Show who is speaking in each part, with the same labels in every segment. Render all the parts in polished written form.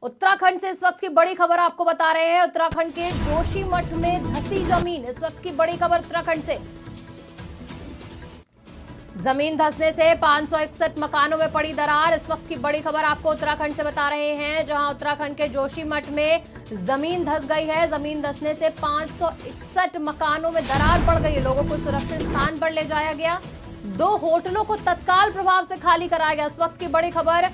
Speaker 1: उत्तराखंड से इस वक्त की बड़ी खबर आपको बता रहे हैं। उत्तराखंड के जोशीमठ में धंसी जमीन, इस वक्त की बड़ी खबर उत्तराखंड से। जमीन धंसने से 561 मकानों में पड़ी दरार, इस वक्त की बड़ी खबर आपको उत्तराखंड से बता रहे हैं, जहां उत्तराखंड के जोशीमठ में जमीन धंस गई है। जमीन धंसने से 561 मकानों में दरार पड़ गई है। लोगों को सुरक्षित स्थान पर ले जाया गया। 2 होटलों को तत्काल प्रभाव से खाली कराया गया। इस वक्त की बड़ी खबर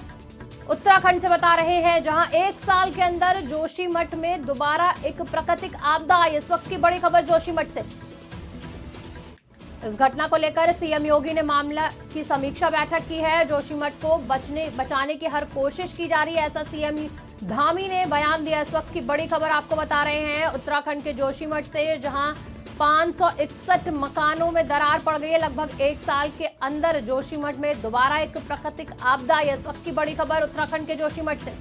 Speaker 1: उत्तराखंड से बता रहे हैं, जहां 1 साल के अंदर जोशीमठ में दोबारा एक प्राकृतिक आपदा आई। इस वक्त की बड़ी खबर जोशीमठ से। इस घटना को लेकर सीएम योगी ने मामला की समीक्षा बैठक की है। जोशीमठ को बचाने की हर कोशिश की जा रही है, ऐसा सीएम धामी ने बयान दिया। इस वक्त की बड़ी खबर आपको बता रहे हैं उत्तराखंड के जोशीमठ से, जहां 561 मकानों में दरार पड़ गई है। लगभग 1 साल के अंदर जोशीमठ में दोबारा एक प्राकृतिक आपदा आई। इस वक्त की बड़ी खबर उत्तराखंड के जोशीमठ से।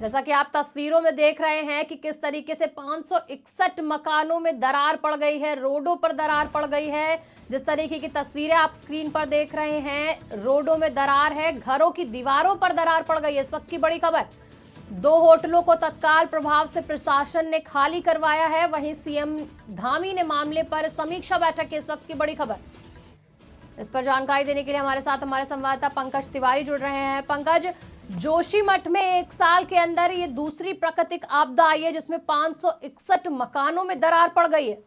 Speaker 1: जैसा कि आप तस्वीरों में देख रहे हैं कि किस तरीके से 561 मकानों में दरार पड़ गई है, रोडों पर दरार पड़ गई है। जिस तरीके की तस्वीरें आप स्क्रीन पर देख रहे हैं, रोडों में दरार है, घरों की दीवारों पर दरार पड़ गई है। इस वक्त की बड़ी खबर। 2 होटलों को तत्काल प्रभाव से प्रशासन ने खाली करवाया है। वहीं सीएम धामी ने मामले पर समीक्षा बैठक की। इस वक्त की बड़ी खबर। इस पर जानकारी देने के लिए हमारे साथ हमारे संवाददाता पंकज तिवारी जुड़ रहे हैं। पंकज, जोशीमठ में 1 साल के अंदर ये दूसरी प्राकृतिक आपदा आई है, जिसमें 561 मकानों में दरार पड़ गई है।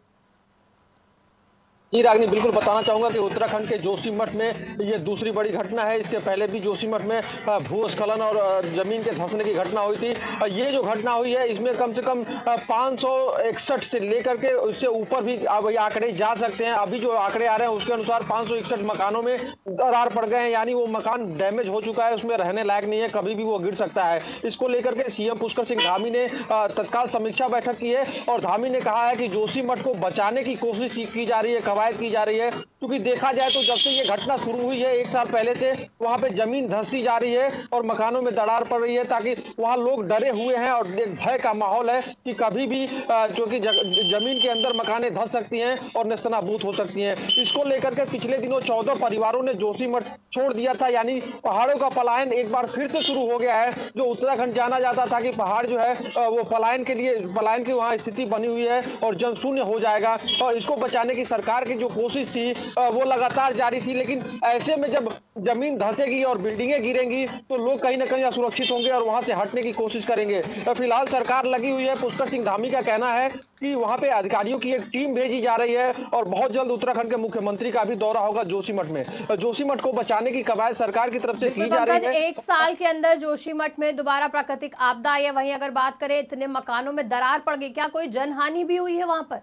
Speaker 2: जी रागनी, बिल्कुल बताना चाहूंगा कि उत्तराखंड के जोशीमठ में ये दूसरी बड़ी घटना है। इसके पहले भी जोशीमठ में भूस्खलन और जमीन के धंसने की घटना हुई थी। ये जो घटना हुई है, इसमें कम से कम 561 से लेकर के उससे ऊपर भी अब ये आंकड़े जा सकते हैं। अभी जो आंकड़े आ रहे हैं उसके अनुसार 561 मकानों में दरार पड़ गए हैं, यानी वो मकान डैमेज हो चुका है, उसमें रहने लायक नहीं है, कभी भी वो गिर सकता है। इसको लेकर के सीएम पुष्कर सिंह धामी ने तत्काल समीक्षा बैठक की है और धामी ने कहा है कि जोशीमठ को बचाने की कोशिश की जा रही है, की जा रही है। क्योंकि देखा जाए तो जब से ये घटना शुरू हुई है 1 साल पहले से, वहां पे जमीन धंसती जा रही है और मकानों में दरार पड़ रही है, ताकि वहां लोग डरे हुए हैं और भय का माहौल है कि कभी भी जो कि जमीन के अंदर मकानें धंस सकती हैं और नेस्तनाबूद हो सकती हैं। इसको लेकर के पिछले दिनों 14 परिवारों ने जोशीमठ छोड़ दिया था, यानी पहाड़ों का पलायन एक बार फिर से शुरू हो गया है। जो उत्तराखंड जाना जाता था कि पहाड़ जो है वो पलायन की वहां स्थिति बनी हुई है और जनशून्य हो जाएगा। और इसको बचाने की सरकार की जो कोशिश थी वो लगातार जारी थी, लेकिन ऐसे में जब जमीन धंसेगी और बिल्डिंगें गिरेंगी तो लोग कहीं ना कहीं असुरक्षित होंगे और वहां से हटने की कोशिश करेंगे। फिलहाल सरकार लगी हुई है। पुष्कर सिंह धामी का कहना है कि वहां पे अधिकारियों की एक टीम भेजी जा रही है और बहुत जल्द उत्तराखंड के मुख्यमंत्री का भी दौरा होगा जोशीमठ में। जोशीमठ को बचाने की कवायद सरकार की तरफ से की जा रही है।
Speaker 1: 1 साल के अंदर जोशीमठ में दोबारा प्राकृतिक आपदा आई है। वहीं अगर बात करें, इतने मकानों में दरार पड़ गई, क्या कोई जनहानि भी हुई है वहां पर?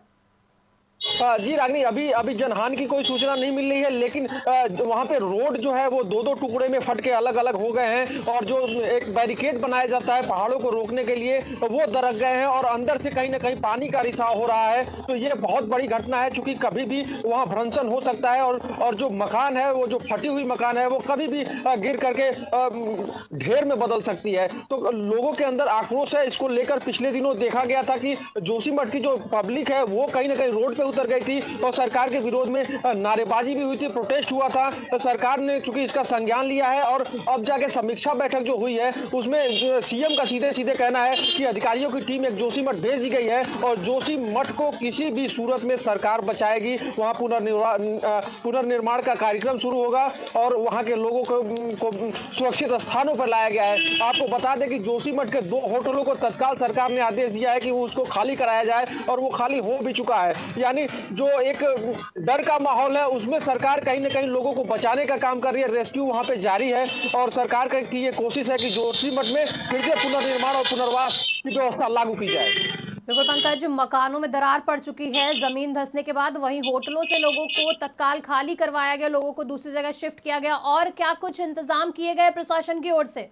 Speaker 2: जी रागनी, अभी जनहानि की कोई सूचना नहीं मिल रही है, लेकिन वहां पे रोड जो है वो 2-2 टुकड़े में फट के अलग अलग हो गए हैं और जो एक बैरिकेड बनाया जाता है पहाड़ों को रोकने के लिए, वो दरक गए हैं और अंदर से कहीं ना कहीं पानी का रिसाव हो रहा है। तो ये बहुत बड़ी घटना है, क्योंकि कभी भी वहां भ्रंशन हो सकता है और जो मकान है, वो जो फटी हुई मकान है, वो कभी भी गिर करके ढेर में बदल सकती है। तो लोगों के अंदर आक्रोश है। इसको लेकर पिछले दिनों देखा गया था कि जोशीमठ की जो पब्लिक है वो कहीं ना कहीं रोड पे उतर गई थी और सरकार के विरोध में नारेबाजी भी हुई थी, प्रोटेस्ट हुआ था। तो सरकार ने चूंकि इसका संज्ञान लिया है और अब जाके समीक्षा बैठक जो हुई है उसमें सीएम का सीधे सीधे कहना है कि अधिकारियों की टीम एक जोशीमठ भेज दी गई है और जोशीमठ को किसी भी सूरत में सरकार बचाएगी। वहां पुनर्निर्माण का कार्यक्रम शुरू होगा और वहां के लोगों को सुरक्षित स्थानों पर लाया गया है। आपको बता दें कि जोशीमठ के 2 होटलों को तत्काल सरकार ने आदेश दिया है कि उसको खाली कराया जाए और वो खाली हो भी चुका है। यानी जो एक डर का माहौल है, उसमें सरकार कहीं ना कहीं लोगों को बचाने का काम कर रही है। रेस्क्यू वहां पे जारी है और सरकार की ये कोशिश है कि जोशीमठ में फिर से पुनर्निर्माण और पुनर्वास की व्यवस्था लागू की जाए।
Speaker 1: बिल्कुल पंकज, मकानों में दरार पड़ चुकी है जमीन धंसने के बाद। वहीं होटलों से लोगों को तत्काल खाली करवाया गया, लोगों को दूसरी जगह शिफ्ट किया गया। और क्या कुछ इंतजाम किए गए प्रशासन की ओर से?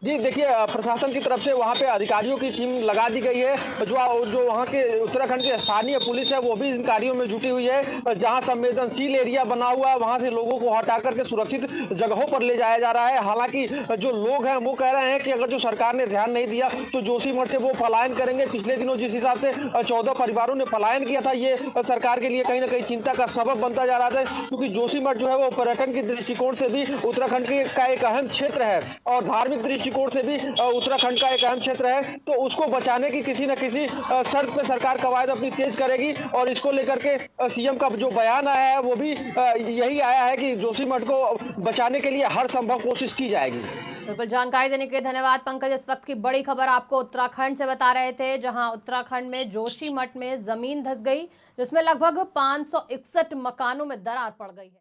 Speaker 2: जी देखिए, प्रशासन की तरफ से वहाँ पे अधिकारियों की टीम लगा दी गई है। जो जो वहाँ के उत्तराखंड की स्थानीय पुलिस है वो भी इन कार्यों में जुटी हुई है। जहाँ संवेदनशील एरिया बना हुआ है वहाँ से लोगों को हटा करके सुरक्षित जगहों पर ले जाया जा रहा है। हालांकि जो लोग हैं वो कह रहे हैं कि अगर जो सरकार ने ध्यान नहीं दिया तो जोशीमठ से वो पलायन करेंगे। पिछले दिनों जिस हिसाब से 14 परिवारों ने पलायन किया था, ये सरकार के लिए कहीं ना कहीं चिंता का सबब बनता जा रहा था, क्योंकि जोशीमठ जो है वो पर्यटन के दृष्टिकोण से भी उत्तराखंड का एक अहम क्षेत्र है और धार्मिक दृष्टिकोण से भी उत्तराखंड का एक अहम क्षेत्र है। तो उसको बचाने की किसी न किसी शर्त पे सरकार कवायद अपनी तेज करेगी और इसको लेकर के सीएम का जो बयान आया है वो भी यही आया है कि जोशीमठ को बचाने के लिए हर संभव कोशिश की जाएगी।
Speaker 1: बिल्कुल, जानकारी देने के लिए धन्यवाद पंकज। इस वक्त की बड़ी खबर आपको उत्तराखंड से बता रहे थे, जहां उत्तराखंड में जोशीमठ में जमीन धंस गई, जिसमें लगभग 561 मकानों में दरार पड़ गई है।